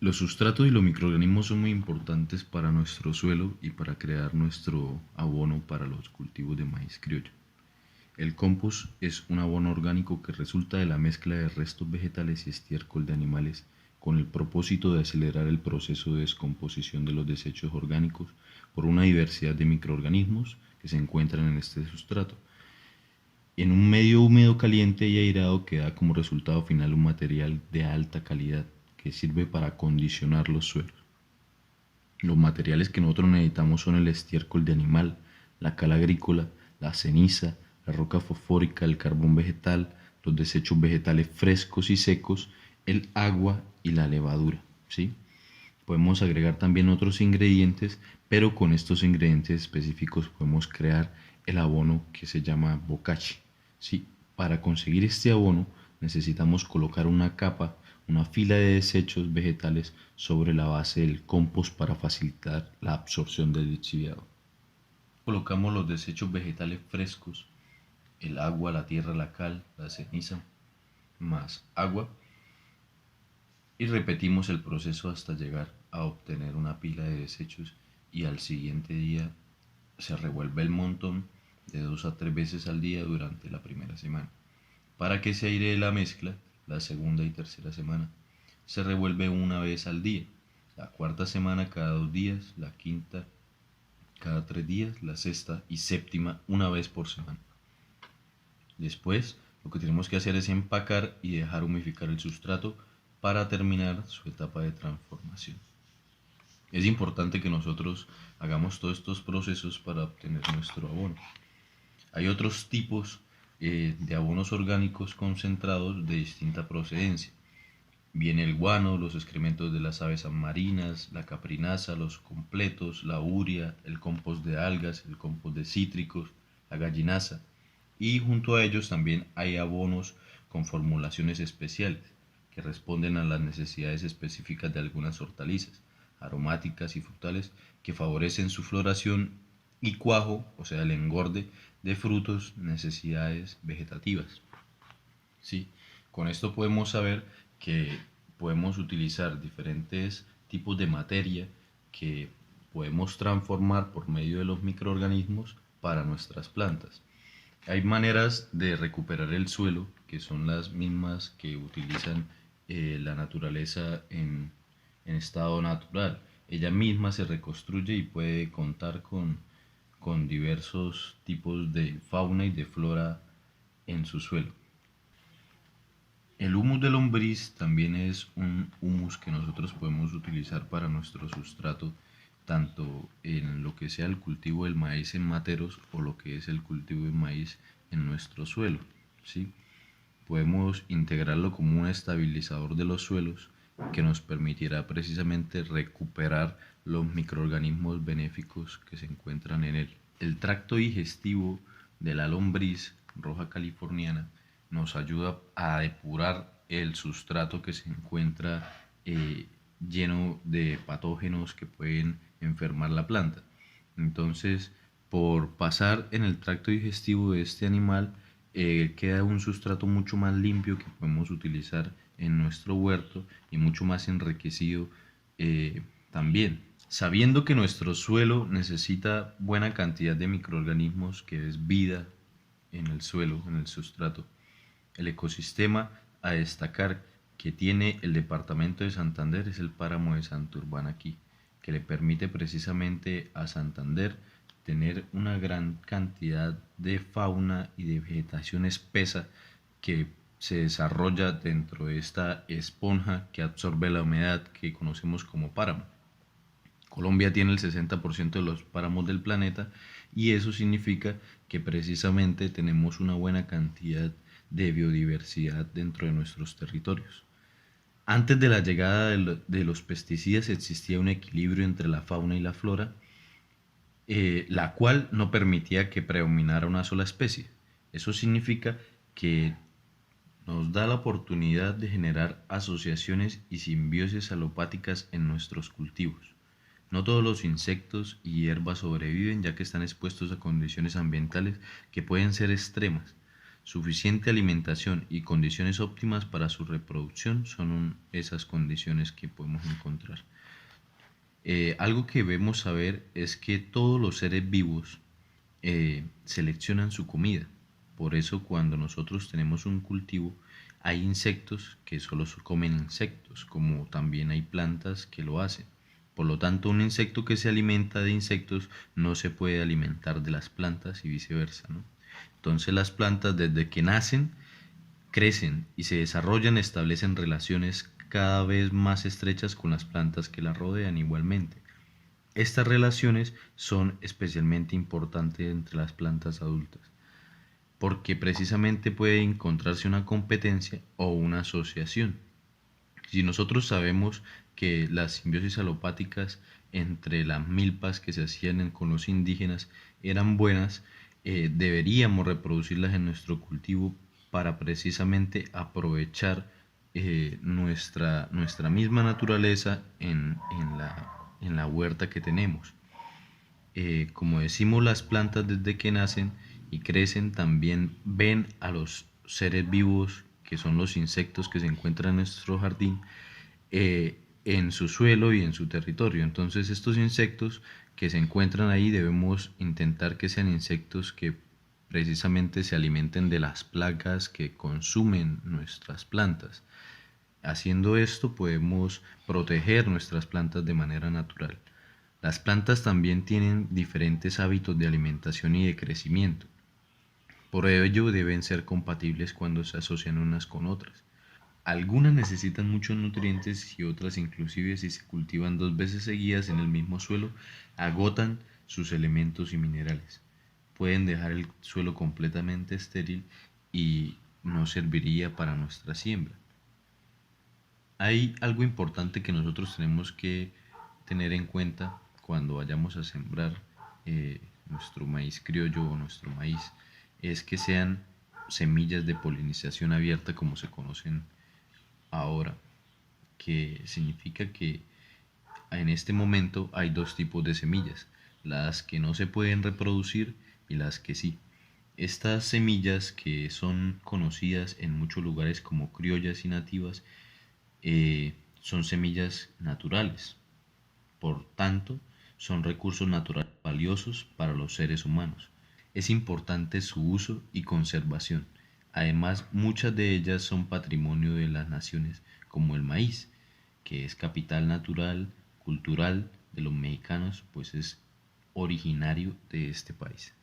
Los sustratos y los microorganismos son muy importantes para nuestro suelo y para crear nuestro abono para los cultivos de maíz criollo. El compost es un abono orgánico que resulta de la mezcla de restos vegetales y estiércol de animales con el propósito de acelerar el proceso de descomposición de los desechos orgánicos por una diversidad de microorganismos que se encuentran en este sustrato. En un medio húmedo, caliente y airado que da como resultado final un material de alta calidad que sirve para acondicionar los suelos. Los materiales que nosotros necesitamos son el estiércol de animal, la cal agrícola, la ceniza, la roca fosfórica, el carbón vegetal, los desechos vegetales frescos y secos, el agua y la levadura, ¿sí? Podemos agregar también otros ingredientes, pero con estos ingredientes específicos podemos crear el abono que se llama bocachi, ¿sí? Para conseguir este abono necesitamos colocar una capa, una fila de desechos vegetales sobre la base del compost para facilitar la absorción del lixiviado. Colocamos los desechos vegetales frescos, el agua, la tierra, la cal, la ceniza, más agua, y repetimos el proceso hasta llegar a obtener una pila de desechos y al siguiente día se revuelve el montón de 2 a 3 veces al día durante la primera semana. Para que se airee la mezcla, la segunda y tercera semana se revuelve una vez al día, la cuarta semana cada 2 días, la quinta cada 3 días, la sexta y séptima una vez por semana. Después, lo que tenemos que hacer es empacar y dejar humificar el sustrato para terminar su etapa de transformación. Es importante que nosotros hagamos todos estos procesos para obtener nuestro abono. Hay otros tipos de abonos orgánicos concentrados de distinta procedencia. Viene el guano, los excrementos de las aves marinas, la caprinaza, los completos, la urea, el compost de algas, el compost de cítricos, la gallinaza. Y junto a ellos también hay abonos con formulaciones especiales que responden a las necesidades específicas de algunas hortalizas, aromáticas y frutales que favorecen su floración y cuajo, o sea, el engorde de frutos, necesidades vegetativas. ¿Sí? Con esto podemos saber que podemos utilizar diferentes tipos de materia que podemos transformar por medio de los microorganismos para nuestras plantas. Hay maneras de recuperar el suelo que son las mismas que utilizan la naturaleza en estado natural. Ella misma se reconstruye y puede contar con diversos tipos de fauna y de flora en su suelo. El humus de lombriz también es un humus que nosotros podemos utilizar para nuestro sustrato, tanto en lo que sea el cultivo del maíz en materos o lo que es el cultivo de maíz en nuestro suelo, ¿sí? Podemos integrarlo como un estabilizador de los suelos que nos permitirá precisamente recuperar los microorganismos benéficos que se encuentran en él. El tracto digestivo de la lombriz roja californiana nos ayuda a depurar el sustrato que se encuentra lleno de patógenos que pueden enfermar la planta. Entonces, por pasar en el tracto digestivo de este animal, queda un sustrato mucho más limpio que podemos utilizar en nuestro huerto y mucho más enriquecido también. Sabiendo que nuestro suelo necesita buena cantidad de microorganismos, que es vida en el suelo, en el sustrato, el ecosistema a destacar que tiene el departamento de Santander es el páramo de Santurbán-Aquí, que le permite precisamente a Santander tener una gran cantidad de fauna y de vegetación espesa que se desarrolla dentro de esta esponja que absorbe la humedad que conocemos como páramo. Colombia tiene el 60% de los páramos del planeta y eso significa que precisamente tenemos una buena cantidad de biodiversidad dentro de nuestros territorios. Antes de la llegada de los pesticidas existía un equilibrio entre la fauna y la flora, la cual no permitía que predominara una sola especie. Eso significa que nos da la oportunidad de generar asociaciones y simbiosis alopáticas en nuestros cultivos. No todos los insectos y hierbas sobreviven ya que están expuestos a condiciones ambientales que pueden ser extremas. suficiente alimentación y condiciones óptimas para su reproducción son esas condiciones que podemos encontrar. Algo que debemos saber es que todos los seres vivos seleccionan su comida. Por eso cuando nosotros tenemos un cultivo, hay insectos que solo comen insectos, como también hay plantas que lo hacen. Por lo tanto, un insecto que se alimenta de insectos no se puede alimentar de las plantas y viceversa, ¿no? Entonces las plantas desde que nacen, crecen y se desarrollan, establecen relaciones cada vez más estrechas con las plantas que las rodean igualmente. Estas relaciones son especialmente importantes entre las plantas adultas, porque precisamente puede encontrarse una competencia o una asociación. Si nosotros sabemos que las simbiosis alopáticas entre las milpas que se hacían con los indígenas eran buenas, deberíamos reproducirlas en nuestro cultivo para precisamente aprovechar nuestra misma naturaleza en la huerta que tenemos. Como decimos, las plantas desde que nacen y crecen también ven a los seres vivos, que son los insectos que se encuentran en nuestro jardín, en su suelo y en su territorio. Entonces estos insectos que se encuentran ahí debemos intentar que sean insectos que precisamente se alimenten de las plagas que consumen nuestras plantas. Haciendo esto podemos proteger nuestras plantas de manera natural. Las plantas también tienen diferentes hábitos de alimentación y de crecimiento. Por ello deben ser compatibles cuando se asocian unas con otras. Algunas necesitan muchos nutrientes y otras, inclusive si se cultivan 2 veces seguidas en el mismo suelo, agotan sus elementos y minerales. Pueden dejar el suelo completamente estéril y no serviría para nuestra siembra. Hay algo importante que nosotros tenemos que tener en cuenta cuando vayamos a sembrar nuestro maíz criollo o nuestro maíz, es que sean semillas de polinización abierta como se conocen ahora, que significa que en este momento hay dos tipos de semillas, las que no se pueden reproducir y las que sí. Estas semillas, que son conocidas en muchos lugares como criollas y nativas, son semillas naturales. Por tanto, son recursos naturales valiosos para los seres humanos. Es importante su uso y conservación. Además, muchas de ellas son patrimonio de las naciones, como el maíz, que es capital natural, cultural de los mexicanos, pues es originario de este país.